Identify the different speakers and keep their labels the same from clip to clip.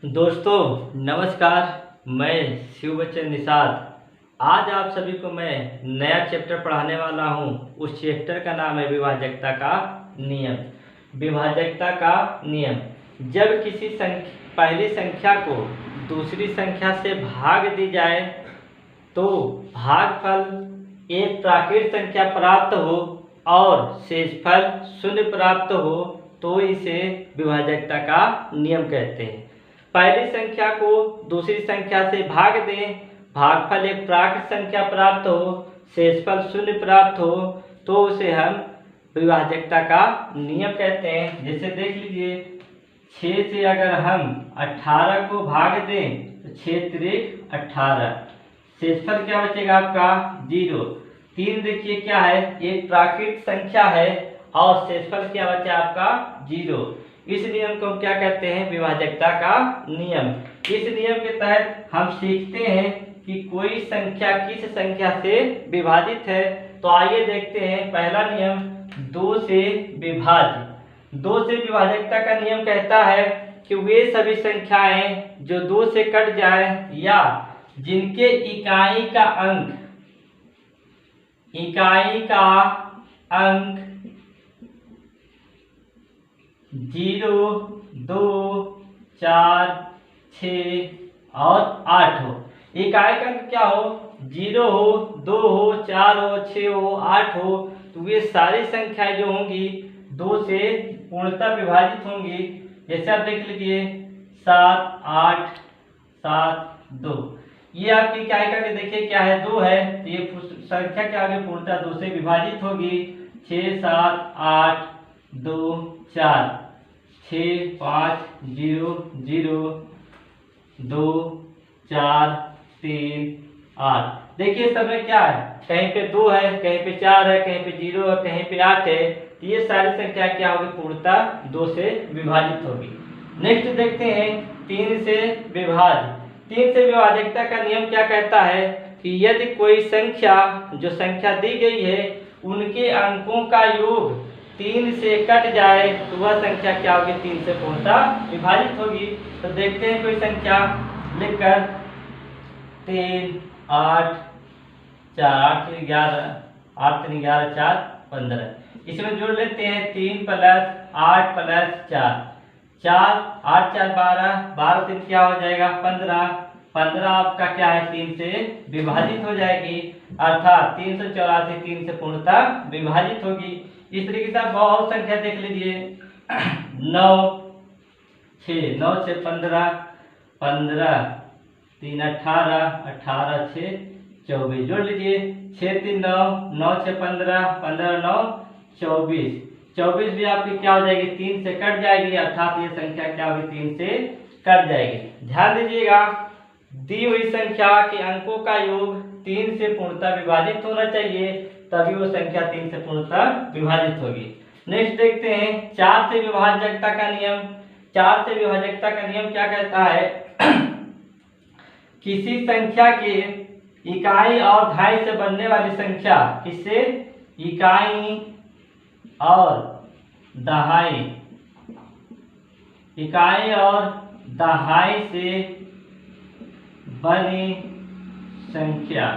Speaker 1: दोस्तों नमस्कार। मैं शिव बच्चन निषाद। आज आप सभी को मैं नया चैप्टर पढ़ाने वाला हूं। उस चैप्टर का नाम है विभाजकता का नियम। विभाजकता का नियम, जब किसी पहली संख्या को दूसरी संख्या से भाग दी जाए तो भागफल एक प्राकृत संख्या प्राप्त हो और शेषफल शून्य प्राप्त हो तो इसे विभाजकता का नियम कहते हैं। पहली संख्या को दूसरी संख्या से भाग दें, भागफल एक प्राकृत संख्या प्राप्त हो, शेषफल शून्य प्राप्त हो तो उसे हम विभाजकता का नियम कहते हैं। जैसे देख लीजिए, 6 से अगर हम 18 को भाग दें तो 6 त्रिक 18, शेषफल क्या बचेगा आपका 0। 3 देखिए क्या है, एक प्राकृत संख्या है और शेषफल क्या बचा आपका 0। इस नियम को हम क्या कहते हैं, विभाजकता का नियम। इस नियम के तहत हम सीखते हैं कि कोई संख्या किस संख्या से विभाजित है। तो आइए देखते हैं। पहला नियम, 2 से विभाज्य। 2 से विभाजकता का नियम कहता है कि वे सभी संख्याएं जो 2 से कट जाए या जिनके इकाई का अंक 0, 2, 4, 6 और 8 हो। इकाई का अंक क्या हो, 0 हो, 2 हो, 4 हो, 6 हो, 8 हो, तो वे सारी संख्याएं जो होंगी 2 से पूर्णतः विभाजित होंगी। जैसे आप देख लीजिए 7, 8, 7, 2, ये आपकी इकाई का अंक देखिए क्या है, 2 है, तो ये संख्या क्या होगी, पूर्णतः 2 से विभाजित होगी। 6, 7, 8, 2, 4, 6, 5, 0, 0, 2, 4, 3, 8। देखिए समय क्या है, कहीं पे 2 है, कहीं पे 4 है, कहीं पे 0 है, कहीं पे 8 है, तो ये सारी संख्या क्या होगी, पूर्णतः 2 से विभाजित होगी। नेक्स्ट देखते हैं 3 से विभाज्य। 3 से विभाजकता का नियम क्या कहता है कि यदि कोई संख्या, जो संख्या दी गई है, उनके अंकों का योग 3 से कट जाए तो वह संख्या क्या होगी, 3 से पूर्णतः विभाजित होगी। तो देखते हैं कोई संख्या लिखकर, 3, 8, 4, 8 3 11, 8 3 11, 4 15। इसमें जोड़ लेते हैं 3 + 8 + 4, 4 8 4 12, 12 3 क्या हो जाएगा 15, 15 आपका क्या है 3 से विभाजित हो जाएगी, अर्थात 384 3 से पूर्णतः विभाजित होगी। इस तरीके से आप बहुत संख्या देख लीजिए 9 6 9 6 15, 15 3 18, 18 6 24, जोड़ लीजिए 6 3 9, 9 6 15, 15 9 24, 24 भी आपकी क्या हो जाएगी, 3 से कट जाएगी, अर्थात ये संख्या क्या होगी, 3 से कट जाएगी। ध्यान दीजिएगा, दी हुई संख्या के अंकों का योग 3 से पूर्णतः विभाजित होना चाहिए, तभी वो संख्या 3 से पूर्णतः विभाजित होगी। नेक्स्ट देखते हैं 4 से विभाजकता का नियम। 4 से विभाजकता का नियम क्या कहता है किसी संख्या के इकाई और दहाई से बनने वाली संख्या, किससे, इकाई और दहाई, इकाई और दहाई से बनी संख्या,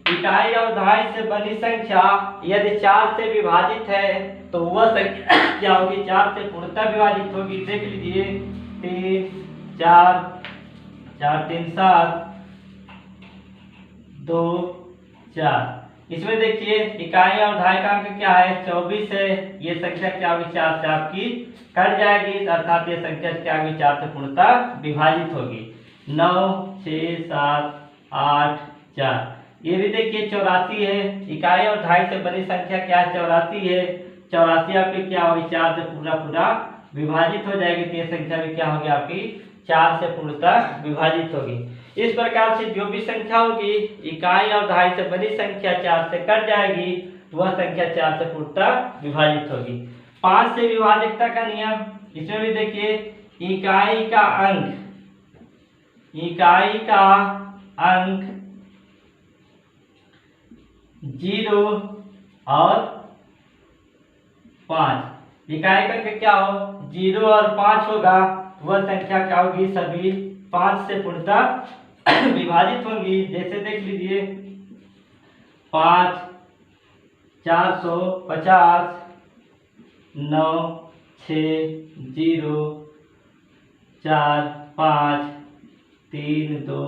Speaker 1: इकाई और दहाई से बनी संख्या यदि 4 से विभाजित है तो वह संख्या क्या होगी, 4 से पूर्णतः विभाजित होगी। देख लीजिए 3 4 4 3 7 2 4। इसमें देखिए इकाई और दहाई का अंक क्या है 24 है, ये संख्या क्या होगी 4 से आपकी कट जाएगी, अर्थात ये संख्या क्या होगी 4 से पूर्णतः विभाजित होगी। 9 6 7 8 4, ये भी देखिए 84 है, इकाई और दहाई से बनी संख्या क्या है 84 है, 84 आपकी क्या होगी 4 से पूरा विभाजित हो जाएगी, तो ये संख्या भी क्या होगी आपकी 4 से पूर्णतः विभाजित होगी। इस प्रकार से जो भी संख्या होगी इकाई और दहाई से बनी संख्या 4 से कट जाएगी तो वह संख्या 4 से पूर्णतः विभाजित होगी। 5 से विभाजकता का नियम, इसमें भी देखिए इकाई का अंक 0 और 5, इकाई का अंक क्या हो 0 और 5 होगा, वह संख्या क्या होगी सभी 5 से पूर्णतः विभाजित होंगी। जैसे देख लीजिए 5 450 9 6 0 4 5 3 2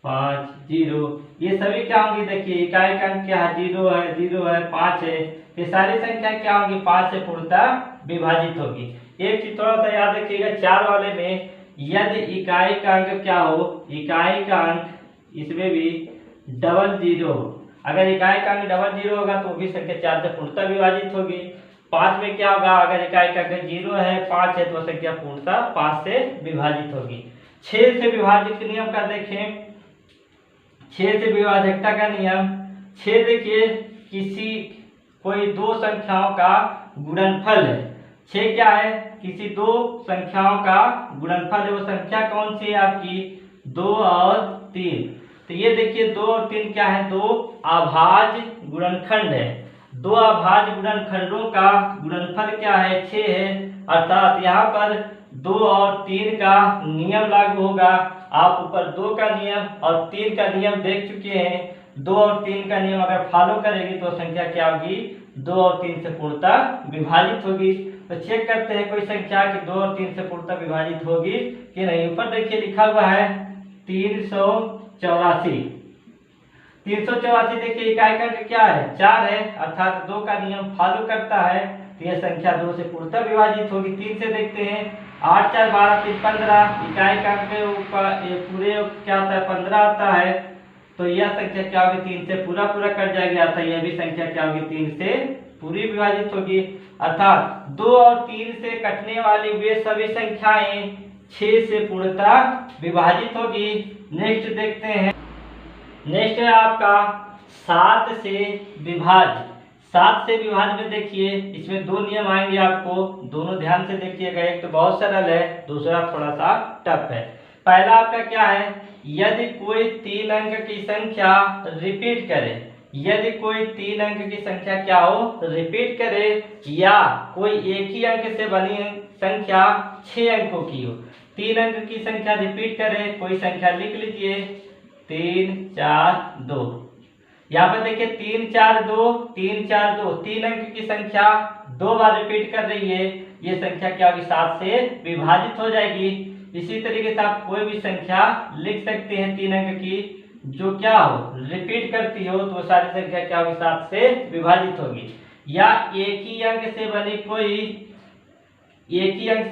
Speaker 1: 5 0, ये सभी क्या होंगी देखिए इकाई का अंक क्या है 0 है 0 है 5 है, ये सारी संख्या क्या होंगी 5 से पूर्णतः विभाजित होगी। एक चीज थोड़ा सा याद रखिएगा 4 वाले में यदि इकाई का अंक क्या हो, इकाई का अंक इसमें भी डबल 0, अगर इकाई का अंक डबल 0 होगा तो वो भी संख्या 4 से पूर्णतः विभाजित होगी। 5 में क्या होगा, अगर इकाई का अंक 0 है 5 है तो संख्या पूर्णतः 5 से विभाजित होगी। 6 से विभाजित के नियम का देखें, 6 से विभाजकता का नियम 6 देखिए किसी कोई दो संख्याओं का गुणनफल है। 6 क्या है, किसी दो संख्याओं का गुणनफल है। वो संख्या कौन सी है आपकी 2 और 3, तो ये देखिए 2 और 3 क्या है, दो अभाज्य गुणनखंड है। दो अभाज्य गुणनखंडों का गुणनफल क्या है 6 है, अर्थात यहाँ पर 2 और 3 का नियम लागू होगा। आप ऊपर 2 का नियम और 3 का नियम देख चुके हैं, 2 और 3 का नियम अगर फॉलो करेगी तो संख्या क्या होगी 2 और 3 से पूर्णतः विभाजित होगी। तो चेक करते हैं कोई संख्या कि 2 और 3 से पूर्णतः विभाजित होगी कि नहीं। ऊपर देखिए लिखा हुआ है 384। 384 देखिए इकाई का अंक क्या है 4 है, अर्थात 2 का नियम फॉलो करता है तो यह संख्या 2 से पूर्णतः विभाजित होगी। 3 से देखते हैं 8 4 12 3 15, इकाई का अंक पूरे क्या होता है 15 आता है, तो यह संख्या क्या होगी 3 से पूरा कट जाएगी, अर्थात यह भी संख्या क्या होगी 3 से पूरी विभाजित होगी। अर्थात 2 और 3 से कटने वाली वे सभी संख्याएं 6 से पूर्णतः विभाजित होगी। नेक्स्ट देखते हैं, नेक्स्ट है आपका 7 से विभाज्य। 7 से विभाज्य में देखिए इसमें दो नियम आएंगे आपको, दोनों ध्यान से देखिएगा। एक तो बहुत सरल है, दूसरा थोड़ा सा टफ है। पहला आपका क्या है, यदि कोई 3 अंक की संख्या रिपीट करे, यदि कोई 3 अंक की संख्या क्या हो रिपीट करे, या कोई एक ही अंक से बनी संख्या 6 अंकों की हो। 3 अंक की संख्या रिपीट करे, कोई संख्या लिख लीजिए 3 4 2, यहाँ पर देखिए 3 4 2 3 4 2, 3 अंक की संख्या 2 बार रिपीट कर रही है, ये संख्या क्या होगी 7 से विभाजित हो जाएगी। इसी तरीके से आप कोई भी संख्या लिख सकते हैं 3 अंक की जो क्या हो रिपीट करती हो, तो सारी संख्या क्या होगी 7 से विभाजित होगी। या एक ही अंक से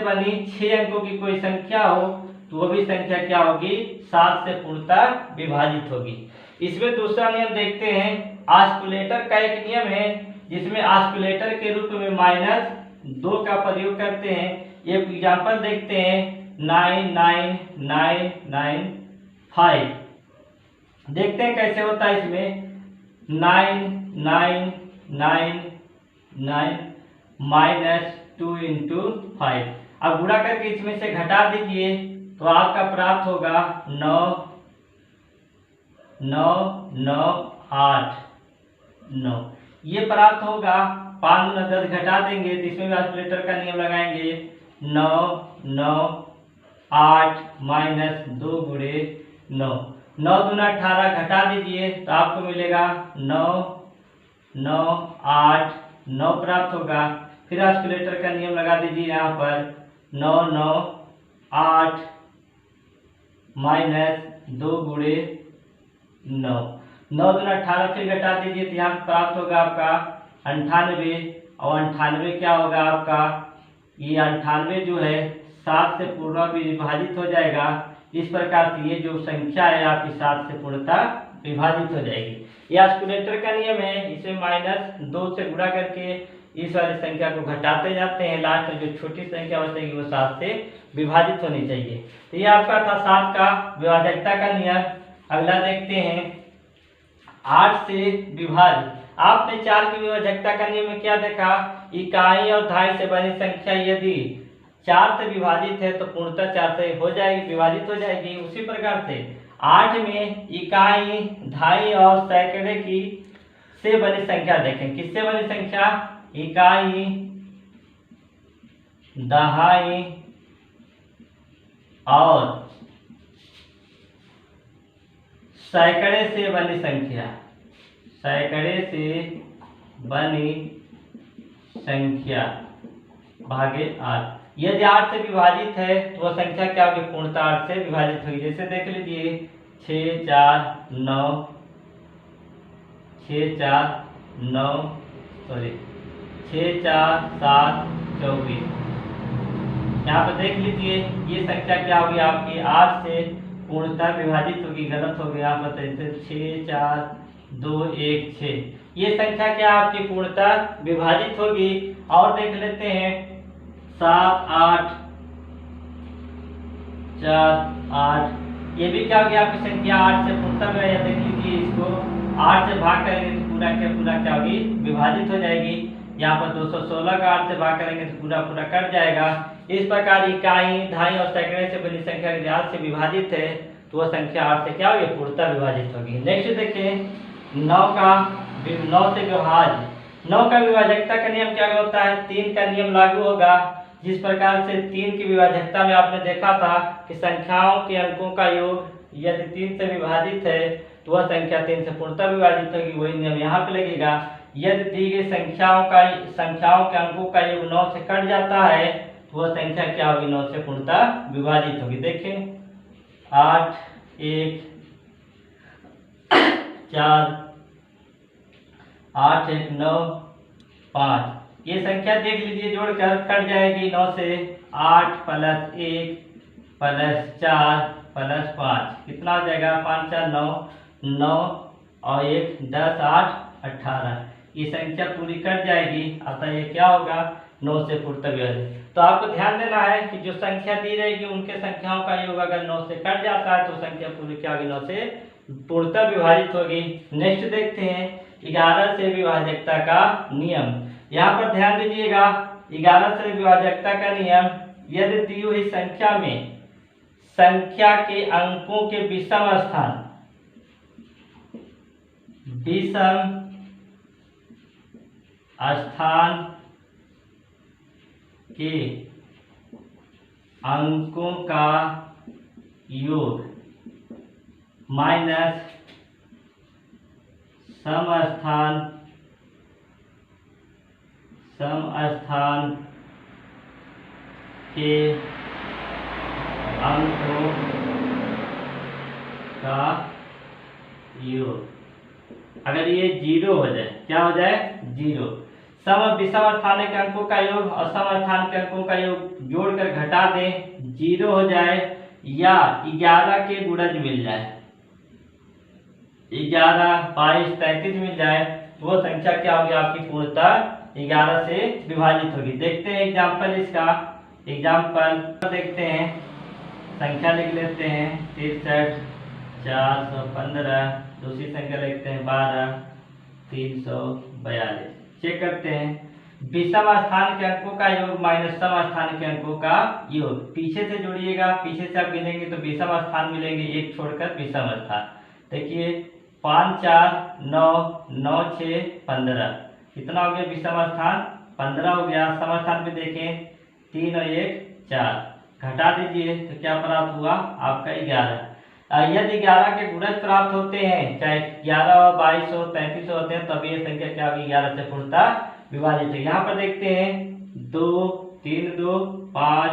Speaker 1: बनी 6 अंकों की कोई संख्या हो तो वो भी संख्या क्या होगी 7 से पूर्णतः विभाजित होगी। इसमें दूसरा नियम देखते हैं, ऑस्कुलेटर का एक नियम है जिसमें ऑस्कुलेटर के रूप में -2 का प्रयोग करते हैं। एक एग्जांपल देखते हैं 9 9 9 9 5, देखते हैं कैसे होता है। इसमें 9 9 9 9 -2 into 5, अब गुणा करके इसमें से घटा दीजिए तो आपका प्राप्त होगा 9 9 9 8 9, ये प्राप्त होगा। 5 गुना 10 घटा देंगे तो इसमें भी ऑस्कुलेटर का नियम लगाएंगे 9 9 8 -2 गुणे 9, 9 दूना 18 घटा दीजिए तो आपको मिलेगा 9 9 8 9 प्राप्त होगा। फिर ऑस्कुलेटर का नियम लगा दीजिए यहाँ पर 9 9 8 -2 गुणे 9, 9 दूना 18 फिर घटा दीजिए तो यहाँ प्राप्त होगा आपका 98, और 98 क्या होगा आपका, ये 98 जो है 7 से पूर्ण विभाजित हो जाएगा। इस प्रकार से ये जो संख्या है आपकी 7 से पूर्णतः विभाजित हो जाएगी। यह ऑस्कुलेटर का नियम है, इसे -2 से गुणा करके इस वाली संख्या को घटाते जाते हैं, लास्ट में जो छोटी संख्या बचेगी वो 7 से विभाजित होनी चाहिए। तो ये आपका था 7 का विभाजकता का नियम। अगला देखते हैं 8 से विभाज्य। आपने 4 की विभाजकता का नियम में क्या देखा, इकाई और दहाई से बनी संख्या यदि 4 से विभाजित है तो पूर्णतः 4 से हो जाएगी विभाजित हो जाएगी। उसी प्रकार से 8 में इकाई दहाई और सैकड़े की से बनी संख्या देखें, किससे बनी संख्या, इकाई दहाई और सैकड़े से बनी संख्या, सैकड़े से बनी संख्या भागे 8। यदि 8 से विभाजित है तो वह संख्या क्या होगी, पूर्णतः 8 से विभाजित होगी। जैसे देख लीजिए 6 4 9 6 4 9 सॉरी 6 4 7 24। यहाँ पर देख लीजिए ये संख्या क्या होगी आपकी 8 से पूर्णतः विभाजित होगी। गलत हो गया यहाँ पर, जैसे 6 4 2 1 6। ये संख्या क्या आपकी पूर्णतः विभाजित होगी। और देख लेते हैं 7 8 4 8। ये भी क्या होगी आपकी संख्या 8 से पूर्णतः में, देख लीजिए इसको 8 से भाग करेंगे तो पूरा क्या होगी, विभाजित हो जाएगी। यहाँ पर 216 का 8 से भाग करेंगे तो पूरा कट जाएगा। इस प्रकार इकाई, दहाई और सैकड़े से बनी संख्या यदि 8 से विभाजित है तो वह संख्या 8 से क्या होगी, पूर्णतः विभाजित होगी। नेक्स्ट देखें 9 से विभाज्य। 9 का विभाजकता का नियम क्या होता है, 3 का नियम लागू होगा। जिस प्रकार से 3 की विभाजकता में आपने देखा था कि संख्याओं के अंकों का योग यदि 3 से विभाजित है तो वह संख्या 3 से पूर्णतः विभाजित होगी, वही नियम यहाँ पे लगेगा। यदि दी गई संख्याओं के अंकों का योग 9 से कट जाता है तो वह संख्या क्या होगी, 9 से पूर्णतः विभाजित होगी। देखें 8 1 4 8 1 9 5। ये संख्या देख लीजिए जोड़कर कट जाएगी 9 से। 8 + 1 + 4 + 5 कितना हो जाएगा, 5 4 9 9 और 1 10 8 18। ये संख्या पूरी कट जाएगी, अतः ये क्या होगा, 9 से पूर्णतः विभाजित। तो आपको ध्यान देना है कि जो संख्या दी रहेगी उनके संख्याओं का योग अगर 9 से कट जाता है तो संख्या पूरी क्या होगी, 9 से पूर्णतः विभाजित होगी। नेक्स्ट देखते हैं 11 से विभाजकता का नियम। यहाँ पर ध्यान दीजिएगा 11 से विभाजकता का नियम, यदि दी हुई संख्या में संख्या के अंकों के विषम स्थान के अंकों का योग माइनस सम स्थान के अंकों का योग, अगर ये 0 हो जाए, क्या हो जाए, 0। सम विषम स्थान के अंकों का योग और सम स्थान के अंकों का योग जोड़कर घटा दें, 0 हो जाए, या 11 के गुणज मिल जाए, 11 22 33 मिल जाए, वो संख्या क्या होगी आपकी, पूर्णतः 11 से विभाजित होगी। देखते हैं एग्जाम्पल इसका। एग्जाम्पल देखते हैं, संख्या लिख लेते हैं 63 415। दूसरी संख्या लिखते हैं 12 342। चेक करते हैं, विषम स्थान के अंकों का योग माइनस सम स्थान के अंकों का योग। पीछे से जोड़िएगा, पीछे से आप गिनेंगे तो विषम स्थान मिलेंगे, एक छोड़कर विषम स्थान। देखिए 5 4 9 9 6 15 कितना हो गया, विषम स्थान 15 हो गया। सम स्थान पे देखें 3 और 1 4, घटा दीजिए तो क्या प्राप्त हुआ आपका 11। यदि 11 के गुणज प्राप्त होते हैं, चाहे 11 हो 22 हो 33 होते हैं, तब ये संख्या क्या होगी, 11 से पूर्णतः विभाजित है। यहाँ पर देखते हैं 2 3 2 5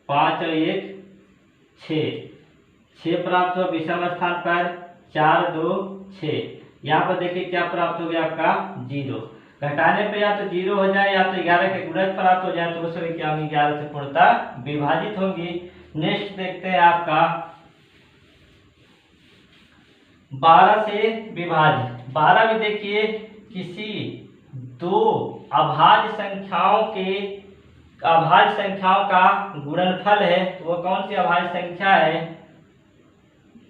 Speaker 1: 5 और 1 6 प्राप्त हो विषम स्थान पर, 4 2 6। यहाँ पर देखिए क्या प्राप्त हो गया आपका, 0। घटाने पे या तो 0 हो जाए या तो 11 के गुणज प्राप्त हो जाए, तो उसमें क्या होगी, 11 से पूर्णतः विभाजित होंगी। नेक्स्ट देखते हैं आपका 12 से विभाज्य। 12 में देखिए किसी दो अभाज्य संख्याओं का गुणनफल है, तो वो कौन सी अभाज्य संख्या है,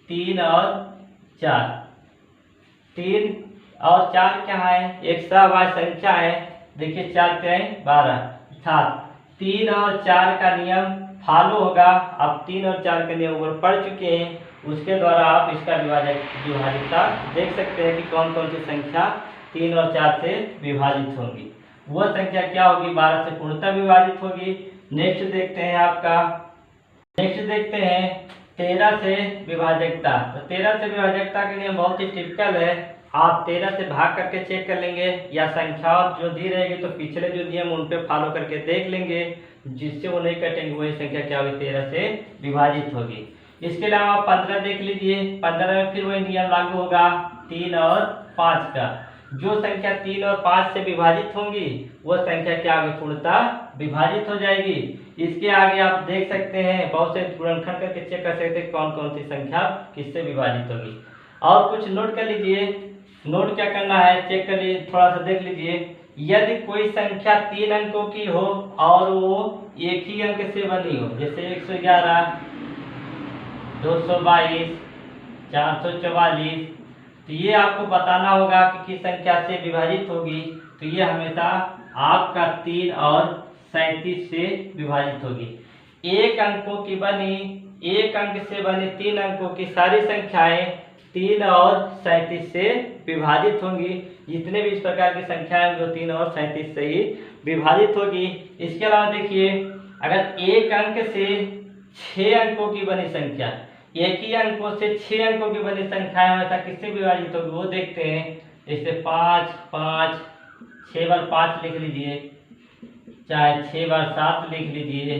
Speaker 1: 3 और 4। 3 और 4 क्या है, एक सभाज्य संख्या है। देखिए 4 3 12, अर्थात 3 और 4 का नियम फॉलो होगा। अब 3 और 4 के नियम ऊपर पढ़ चुके हैं, उसके द्वारा आप इसका विभाजितता देख सकते हैं कि कौन कौन सी संख्या 3 और 4 से विभाजित होंगी। वह संख्या क्या होगी, 12 से पूर्णतः विभाजित होगी। नेक्स्ट देखते हैं आपका, नेक्स्ट देखते हैं 13 से विभाजकता। तो 13 से विभाजकता के नियम बहुत ही टिपिकल है। आप 13 से भाग करके चेक कर लेंगे या संख्या जो दी रहेगी तो पिछले जो नियम उन पे फॉलो करके देख लेंगे, जिससे वो नहीं कटेंगे वही संख्या क्या होगी 13 से विभाजित होगी। इसके अलावा 15 देख लीजिए, 15 में फिर वही नियम लागू होगा 3 और 5 का। जो संख्या 3 और 5 से विभाजित होंगी वो संख्या क्या होगी पूर्णतः विभाजित हो जाएगी। इसके आगे आप देख सकते हैं बहुत से गुणनखंड करके चेक कर सकते हैं कौन कौन सी संख्या किससे विभाजित होगी। और कुछ नोट कर लीजिए, नोट क्या करना है चेक कर लीजिए, थोड़ा सा देख लीजिए। यदि कोई संख्या 3 अंकों की हो और वो एक ही अंक से बनी हो, जैसे 111, 222, 444, तो ये आपको बताना होगा कि किस संख्या से विभाजित होगी। तो ये हमेशा आपका 3 और 37 से विभाजित होगी। एक अंकों की बनी, एक अंक से बनी 3 अंकों की सारी संख्याएं 3 और 37 से विभाजित होंगी। जितने भी इस प्रकार की संख्याएं होंगी 3 और 37 से ही विभाजित होगी। इसके अलावा देखिए, अगर एक अंक से 6 अंकों की बनी संख्या, एक ही अंकों से 6 अंकों की बनी संख्याएं हमेशा किससे विभाजित होगी वो देखते हैं। जैसे 5, 5, 6 बार 5 लिख लीजिए, चाहे 6 बार 7 लिख लीजिए,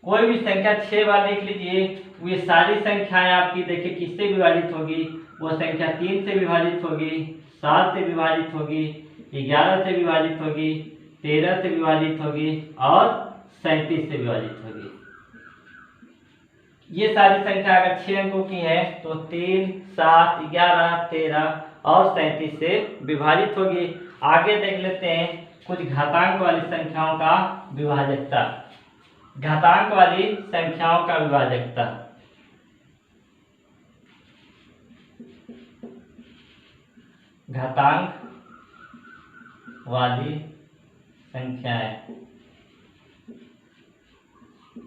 Speaker 1: कोई भी संख्या 6 बार लिख लीजिए। ये सारी संख्याएं आपकी देखिए किससे विभाजित होगी, वो संख्या 3 से विभाजित होगी, 7 से विभाजित होगी, 11 से विभाजित होगी, 13 से विभाजित होगी और 37 से विभाजित होगी। ये सारी संख्या अगर 6 अंकों की है तो 3, 7, 11, 13 और 37 से विभाजित होगी। आगे देख लेते हैं कुछ घातांक वाली संख्याओं का विभाजकता। घातांक वाली संख्याओं का विभाजकता, घातांक वाली संख्याएं,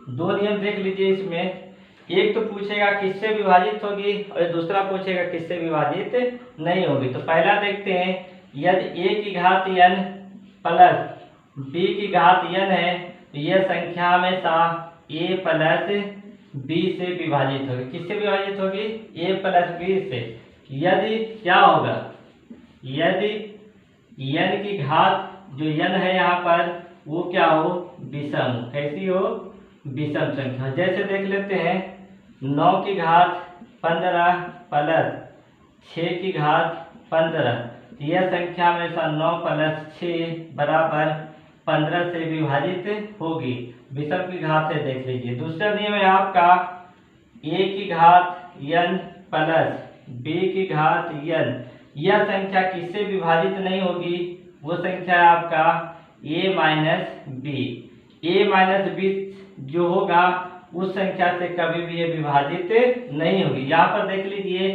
Speaker 1: दो नियम देख लीजिए इसमें। एक तो पूछेगा किससे विभाजित होगी और दूसरा पूछेगा किससे विभाजित नहीं होगी। तो पहला देखते हैं, यदि a की घात n प्लस b की घात n है तो यह संख्या हमेशा a प्लस b से विभाजित होगी। किससे विभाजित होगी? a प्लस b से। यदि क्या होगा, यदि n की घात जो n है यहाँ पर वो क्या हो, विषम। कैसी हो? विषम संख्या। जैसे देख लेते हैं 9 की घात 15 प्लस 6 की घात 15, यह संख्या हमेशा 9 प्लस 6 बराबर 15 से विभाजित होगी। विषम की घात है, देख लीजिए। दूसरा नियम है आपका a की घात n प्लस b की घात n, यह संख्या किससे विभाजित नहीं होगी, वो संख्या है आपका a minus b। a minus b जो होगा उस संख्या से कभी भी ये विभाजित नहीं होगी। यहाँ पर देख लीजिए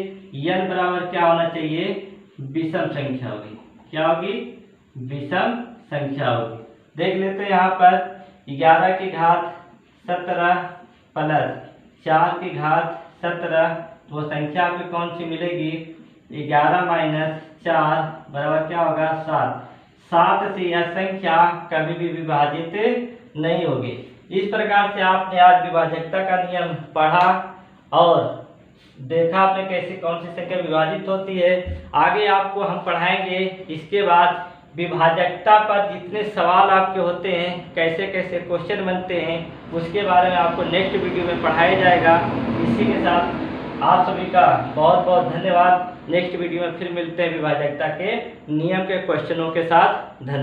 Speaker 1: n बराबर क्या होना चाहिए, विषम संख्या होगी। क्या होगी? विषम संख्या होगी। देख लेते हैं यहाँ पर 11 की घात 17 प्लस 4 की घात 17, तो संख्या आपकी कौन सी मिलेगी? 11 माइनस 4 बराबर क्या होगा, 7। 7 से यह संख्या कभी भी विभाजित नहीं होगी। इस प्रकार से आपने आज विभाजकता का नियम पढ़ा और देखा आपने कैसे कौन सी संख्या विभाजित होती है। आगे आपको हम पढ़ाएंगे इसके बाद विभाजकता पर जितने सवाल आपके होते हैं, कैसे कैसे क्वेश्चन बनते हैं, उसके बारे में आपको नेक्स्ट वीडियो में पढ़ाया जाएगा। इसी के साथ आप सभी का बहुत बहुत धन्यवाद। नेक्स्ट वीडियो में फिर मिलते हैं विभाजकता के नियम के क्वेश्चनों के साथ। धन्यवाद।